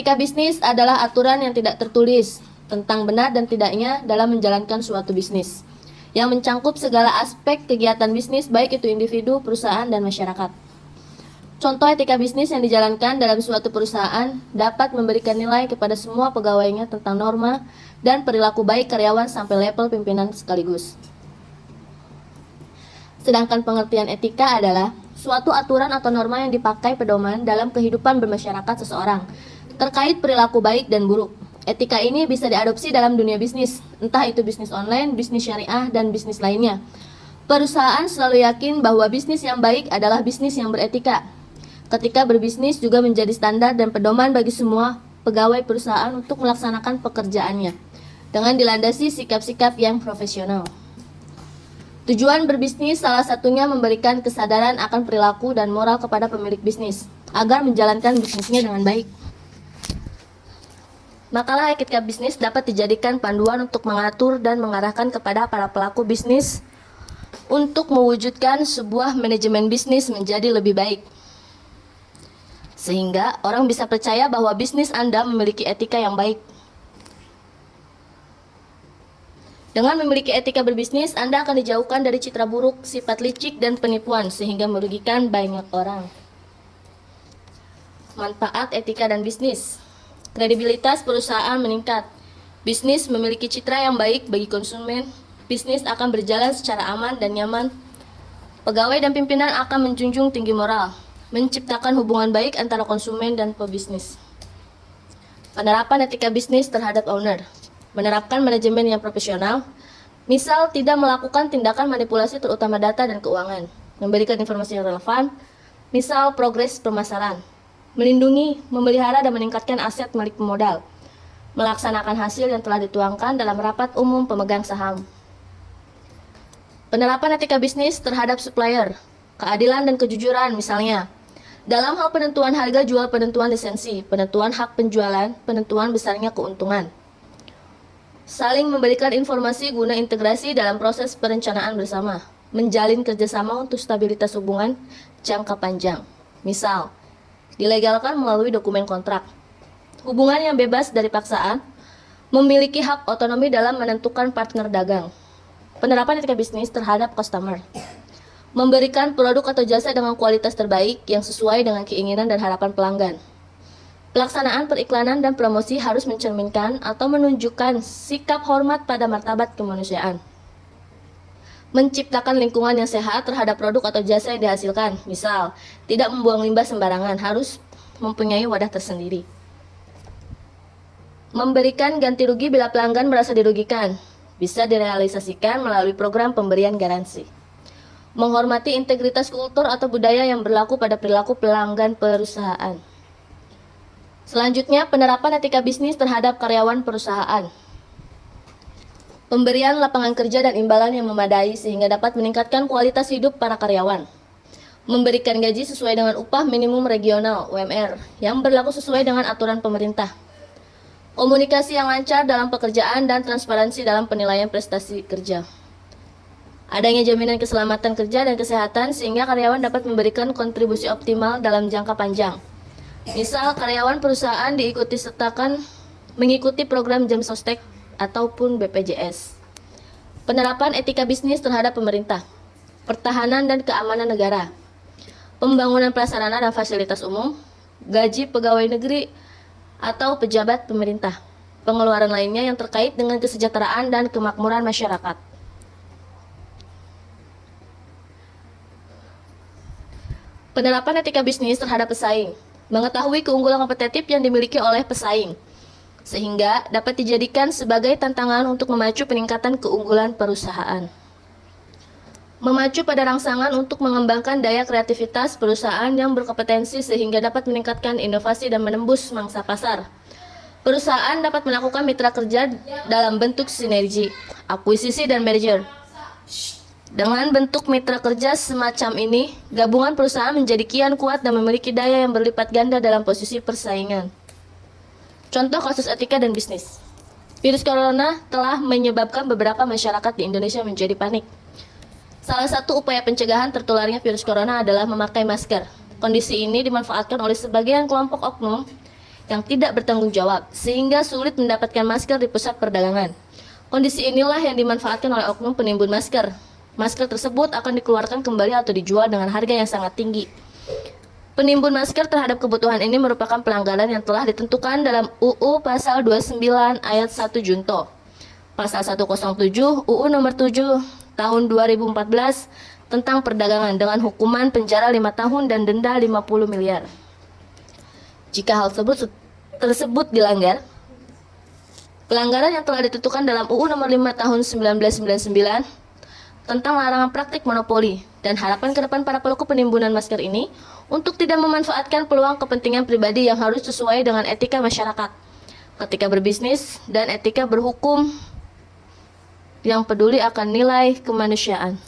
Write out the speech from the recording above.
Etika bisnis adalah aturan yang tidak tertulis tentang benar dan tidaknya dalam menjalankan suatu bisnis, yang mencangkup segala aspek kegiatan bisnis baik itu individu, perusahaan, dan masyarakat. Contoh etika bisnis yang dijalankan dalam suatu perusahaan dapat memberikan nilai kepada semua pegawainya tentang norma dan perilaku baik karyawan sampai level pimpinan sekaligus. Sedangkan pengertian etika adalah suatu aturan atau norma yang dipakai pedoman dalam kehidupan bermasyarakat seseorang terkait perilaku baik dan buruk. Etika ini bisa diadopsi dalam dunia bisnis, entah itu bisnis online, bisnis syariah, dan bisnis lainnya. Perusahaan selalu yakin bahwa bisnis yang baik adalah bisnis yang beretika. Ketika berbisnis juga menjadi standar dan pedoman bagi semua pegawai perusahaan untuk melaksanakan pekerjaannya dengan dilandasi sikap-sikap yang profesional. Tujuan berbisnis salah satunya memberikan kesadaran akan perilaku dan moral kepada pemilik bisnis agar menjalankan bisnisnya dengan baik. Makalah etika bisnis dapat dijadikan panduan untuk mengatur dan mengarahkan kepada para pelaku bisnis untuk mewujudkan sebuah manajemen bisnis menjadi lebih baik. Sehingga orang bisa percaya bahwa bisnis Anda memiliki etika yang baik. Dengan memiliki etika berbisnis, Anda akan dijauhkan dari citra buruk, sifat licik, dan penipuan sehingga merugikan banyak orang. Manfaat etika dan bisnis. Kredibilitas perusahaan meningkat. Bisnis memiliki citra yang baik bagi konsumen. Bisnis akan berjalan secara aman dan nyaman. Pegawai dan pimpinan akan menjunjung tinggi moral, menciptakan hubungan baik antara konsumen dan pebisnis. Penerapan etika bisnis terhadap owner. Menerapkan manajemen yang profesional, misal tidak melakukan tindakan manipulasi terutama data dan keuangan, memberikan informasi yang relevan, misal progres pemasaran, melindungi, memelihara dan meningkatkan aset milik pemodal, melaksanakan hasil yang telah dituangkan dalam rapat umum pemegang saham. Penerapan etika bisnis terhadap supplier, keadilan dan kejujuran misalnya, dalam hal penentuan harga jual, penentuan lisensi, penentuan hak penjualan, penentuan besarnya keuntungan. Saling memberikan informasi guna integrasi dalam proses perencanaan bersama, menjalin kerjasama untuk stabilitas hubungan jangka panjang. Misal, dilegalkan melalui dokumen kontrak. Hubungan yang bebas dari paksaan, memiliki hak otonomi dalam menentukan partner dagang. Penerapan etika bisnis terhadap customer. Memberikan produk atau jasa dengan kualitas terbaik yang sesuai dengan keinginan dan harapan pelanggan. Pelaksanaan periklanan dan promosi harus mencerminkan atau menunjukkan sikap hormat pada martabat kemanusiaan. Menciptakan lingkungan yang sehat terhadap produk atau jasa yang dihasilkan. Misal, tidak membuang limbah sembarangan, harus mempunyai wadah tersendiri. Memberikan ganti rugi bila pelanggan merasa dirugikan. Bisa direalisasikan melalui program pemberian garansi. Menghormati integritas kultur atau budaya yang berlaku pada perilaku pelanggan perusahaan. Selanjutnya, penerapan etika bisnis terhadap karyawan perusahaan. Pemberian lapangan kerja dan imbalan yang memadai sehingga dapat meningkatkan kualitas hidup para karyawan. Memberikan gaji sesuai dengan upah minimum regional (UMR) yang berlaku sesuai dengan aturan pemerintah. Komunikasi yang lancar dalam pekerjaan dan transparansi dalam penilaian prestasi kerja. Adanya jaminan keselamatan kerja dan kesehatan sehingga karyawan dapat memberikan kontribusi optimal dalam jangka panjang. Misal, karyawan perusahaan diikuti sertakan mengikuti program jam sostek ataupun BPJS. Penerapan etika bisnis terhadap pemerintah, pertahanan dan keamanan negara, pembangunan prasarana dan fasilitas umum, gaji pegawai negeri atau pejabat pemerintah, pengeluaran lainnya yang terkait dengan kesejahteraan dan kemakmuran masyarakat. Penerapan etika bisnis terhadap pesaing, mengetahui keunggulan kompetitif yang dimiliki oleh pesaing, sehingga dapat dijadikan sebagai tantangan untuk memacu peningkatan keunggulan perusahaan. Memacu pada rangsangan untuk mengembangkan daya kreativitas perusahaan yang berkompetensi sehingga dapat meningkatkan inovasi dan menembus mangsa pasar. Perusahaan dapat melakukan mitra kerja dalam bentuk sinergi, akuisisi, dan merger. Dengan bentuk mitra kerja semacam ini, gabungan perusahaan menjadi kian kuat dan memiliki daya yang berlipat ganda dalam posisi persaingan. Contoh kasus etika dan bisnis. Virus corona telah menyebabkan beberapa masyarakat di Indonesia menjadi panik. Salah satu upaya pencegahan tertularnya virus corona adalah memakai masker. Kondisi ini dimanfaatkan oleh sebagian kelompok oknum yang tidak bertanggung jawab, sehingga sulit mendapatkan masker di pusat perdagangan. Kondisi inilah yang dimanfaatkan oleh oknum penimbun masker. Masker tersebut akan dikeluarkan kembali atau dijual dengan harga yang sangat tinggi. Penimbun masker terhadap kebutuhan ini merupakan pelanggaran yang telah ditentukan dalam UU Pasal 29 Ayat 1 Junto, Pasal 107 UU Nomor 7 Tahun 2014 tentang perdagangan dengan hukuman penjara 5 tahun dan denda 50 miliar. Jika hal tersebut dilanggar, pelanggaran yang telah ditentukan dalam UU Nomor 5 Tahun 1999 tentang larangan praktik monopoli, dan harapan ke depan para pelaku penimbunan masker ini untuk tidak memanfaatkan peluang kepentingan pribadi yang harus sesuai dengan etika masyarakat ketika berbisnis dan etika berhukum yang peduli akan nilai kemanusiaan.